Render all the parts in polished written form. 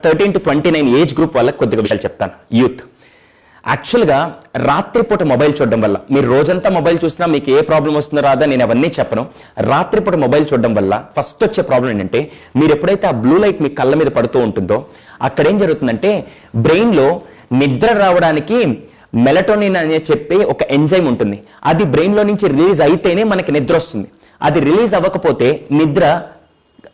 13 to 29 age group వాళ్ళకి కొద్దిగా విషయాలు చెప్తాను. యూత్ యాక్చువల్గా రాత్రిపూట మొబైల్ చూడడం వల్ల, మీరు రోజంతా మొబైల్ చూసినా మీకు ఏ ప్రాబ్లం వస్తుందో రాదా నేను అవన్నీ చెప్పను. రాత్రిపూట మొబైల్ చూడడం వల్ల ఫస్ట్ వచ్చే ప్రాబ్లం ఏంటంటే, మీరు ఎప్పుడైతే ఆ బ్లూ లైట్ మీ కళ్ళ మీద పడుతూ ఉంటుందో అక్కడ ఏం జరుగుతుందంటే, బ్రెయిన్లో నిద్ర రావడానికి మెలటోనిన్ అనే చెప్పి ఒక ఎంజైమ్ ఉంటుంది. అది బ్రెయిన్లో నుంచి రిలీజ్ అయితేనే మనకి నిద్ర వస్తుంది. అది రిలీజ్ అవ్వకపోతే నిద్ర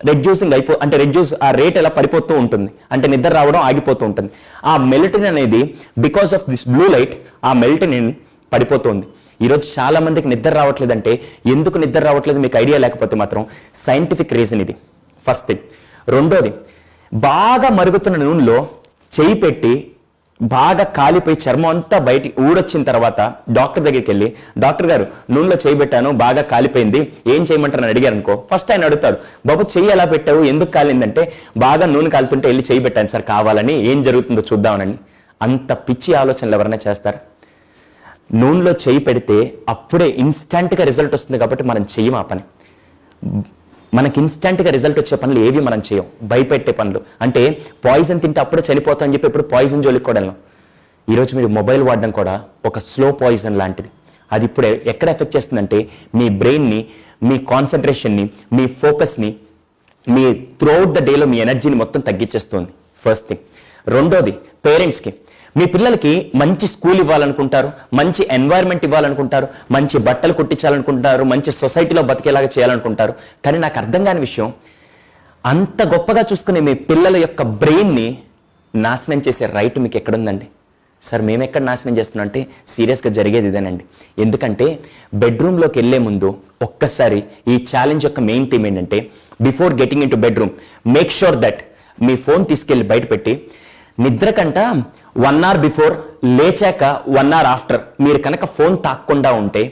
రెడ్యూసింగ్ అంటే రెడ్యూస్ ఆ రేట్ ఎలా పడిపోతూ ఉంటుంది, అంటే నిద్ర రావడం ఆగిపోతూ ఉంటుంది. ఆ మెలటోనిన్ అనేది because of this blue light ఆ మెలటోనిన్ పడిపోతుంది. ఈరోజు చాలా మందికి నిద్ర రావట్లేదంటే, ఎందుకు నిద్ర రావట్లేదు మీకు ఐడియా లేకపోతే మాత్రం సైంటిఫిక్ రీజన్ ఇది ఫస్ట్ థింగ్. రెండోది, బాగా మరుగుతున్న నూనెలో చేయి పెట్టి బాగా కాలిపోయి చర్మం అంతా బయటికి ఊడొచ్చిన తర్వాత డాక్టర్ దగ్గరికి వెళ్ళి, డాక్టర్ గారు నూనెలో చేయి పెట్టాను బాగా కాలిపోయింది ఏం చేయమంటారని అడిగారు అనుకో, ఫస్ట్ ఆయన అడుగుతాడు, బాబు చెయ్యి ఎలా పెట్టావు ఎందుకు కాలిందంటే, బాగా నూనె కాలుతుంటే వెళ్ళి చేయి పెట్టాను సార్ కావాలని, ఏం జరుగుతుందో చూద్దామని. అంత పిచ్చి ఆలోచనలు ఎవరైనా చేస్తారు? నూనెలో చేయి పెడితే అప్పుడే ఇన్స్టంట్గా రిజల్ట్ వస్తుంది కాబట్టి మనం చెయ్యం ఆ పని. మనకి ఇన్స్టంట్గా రిజల్ట్ వచ్చే పనులు ఏవి మనం చేయం, భయపెట్టే పనులు. అంటే పాయిజన్ తింటే అప్పుడే చనిపోతా అని చెప్పి ఇప్పుడు పాయిజన్ జోలికి కూడా వెళ్ళాం. ఈరోజు మీరు మొబైల్ వాడడం కూడా ఒక స్లో పాయిజన్ లాంటిది. అది ఇప్పుడు ఎక్కడ ఎఫెక్ట్ చేస్తుందంటే, మీ బ్రెయిన్ని, మీ కాన్సన్ట్రేషన్ని, మీ ఫోకస్ని, మీ త్రూఅవుట్ ద డేలో మీ ఎనర్జీని మొత్తం తగ్గించేస్తుంది ఫస్ట్ థింగ్. రెండోది, పేరెంట్స్కి మీ పిల్లలకి మంచి స్కూల్ ఇవ్వాలనుకుంటారు, మంచి ఎన్వైర్న్మెంట్ ఇవ్వాలనుకుంటారు, మంచి బట్టలు కుట్టించాలనుకుంటారు, మంచి సొసైటీలో బతికేలాగా చేయాలనుకుంటారు. కానీ నాకు అర్థం కాని విషయం, అంత గొప్పగా చూసుకునే మీ పిల్లల యొక్క బ్రెయిన్ని నాశనం చేసే రైట్ మీకు ఎక్కడుందండి? సార్ మేము ఎక్కడ నాశనం చేస్తున్నాం అంటే, సీరియస్గా జరిగేది ఇదేనండి. ఎందుకంటే బెడ్రూమ్లోకి వెళ్ళే ముందు ఒక్కసారి ఈ ఛాలెంజ్ యొక్క మెయిన్ థీమ్ ఏంటంటే, before getting in to bedroom make sure that me phone తీసుకెళ్ళి బయట పెట్టి, నిద్ర కంట 1 hour బిఫోర్, లేచాక 1 hour ఆఫ్టర్ మీరు కనుక ఫోన్ తాక్కుండా ఉంటే,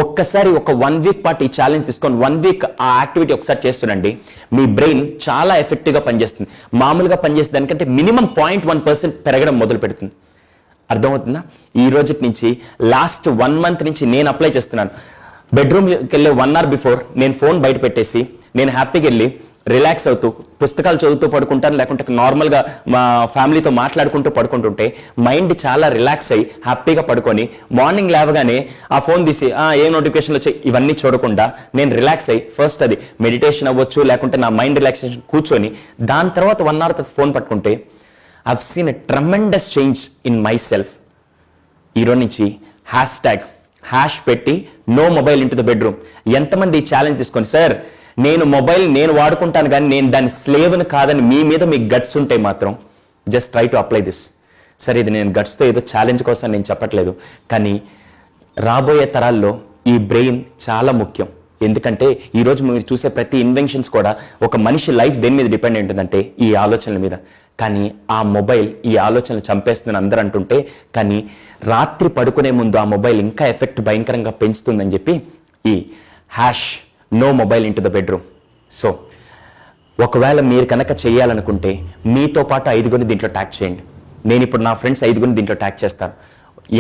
ఒక్కసారి ఒక 1 week పాటు ఈ ఛాలెంజ్ తీసుకొని 1 week ఆ యాక్టివిటీ ఒకసారి చేస్తుండండి, మీ బ్రెయిన్ చాలా ఎఫెక్టివ్గా పనిచేస్తుంది. మామూలుగా పనిచేసే దానికంటే మినిమం 0.1% పెరగడం మొదలు పెడుతుంది. అర్థమవుతుందా? ఈ రోజు నుంచి లాస్ట్ 1 month నుంచి నేను అప్లై చేస్తున్నాను. బెడ్రూమ్కి వెళ్ళే 1 hour బిఫోర్ నేను ఫోన్ బయట పెట్టేసి, నేను హ్యాపీగా వెళ్ళి రిలాక్స్ అవుతూ పుస్తకాలు చదువుతూ పడుకుంటాను, లేకుంటే నార్మల్గా మా ఫ్యామిలీతో మాట్లాడుకుంటూ పడుకుంటుంటే మైండ్ చాలా రిలాక్స్ అయ్యి హ్యాపీగా పడుకొని, మార్నింగ్ లేవగానే ఆ ఫోన్ తీసి ఏ నోటిఫికేషన్లు వచ్చాయి ఇవన్నీ చూడకుండా నేను రిలాక్స్ అయ్యి, ఫస్ట్ అది మెడిటేషన్ అవ్వచ్చు, లేకుంటే నా మైండ్ రిలాక్సేషన్ కూర్చొని దాని తర్వాత 1 hour తర్వాత ఫోన్ పట్టుకుంటే, I've seen a tremendous change in myself. ఈరోజు నుంచి హ్యాష్ పెట్టి no mobile into the bedroom. ఎంతమంది ఈ ఛాలెంజ్ తీసుకొని, సార్ నేను మొబైల్ నేను వాడుకుంటాను కానీ నేను దాని స్లేవ్ని కాదని మీ మీద మీకు గట్స్ ఉంటే మాత్రం just try to apply this. సరే, ఇది నేను గట్స్తో ఏదో ఛాలెంజ్ కోసం నేను చెప్పట్లేదు, కానీ రాబోయే తరాల్లో ఈ బ్రెయిన్ చాలా ముఖ్యం. ఎందుకంటే ఈరోజు మీరు చూసే ప్రతి ఇన్వెన్షన్స్ కూడా ఒక మనిషి లైఫ్ దేని మీద డిపెండ్ ఉంటుందంటే ఈ ఆలోచనల మీద. కానీ ఆ మొబైల్ ఈ ఆలోచనలు చంపేస్తుందని అందరూ అంటుంటే, కానీ రాత్రి పడుకునే ముందు ఆ మొబైల్ ఇంకా ఎఫెక్ట్ భయంకరంగా పెంచుతుందని చెప్పి ఈ hash no mobile into the bedroom. So ఒకవేళ మీరు కనుక చేయాలనుకుంటే మీతో పాటు 5 దీంట్లో ట్యాగ్ చేయండి. నేను ఇప్పుడు నా ఫ్రెండ్స్ 5 దీంట్లో ట్యాగ్ చేస్తాను.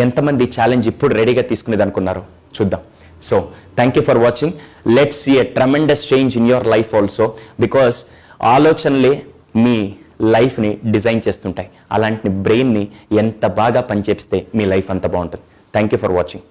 ఎంతమంది ఛాలెంజ్ ఇప్పుడు రెడీగా తీసుకునేది అనుకున్నారు చూద్దాం. So thank you for watching. Let's see a tremendous change in your life also, because ఆలోచనలే మీ లైఫ్ని డిజైన్ చేస్తుంటాయి. అలాంటి బ్రెయిన్ని ఎంత బాగా పనిచేపిస్తే మీ లైఫ్ అంత బాగుంటుంది. Thank you for watching.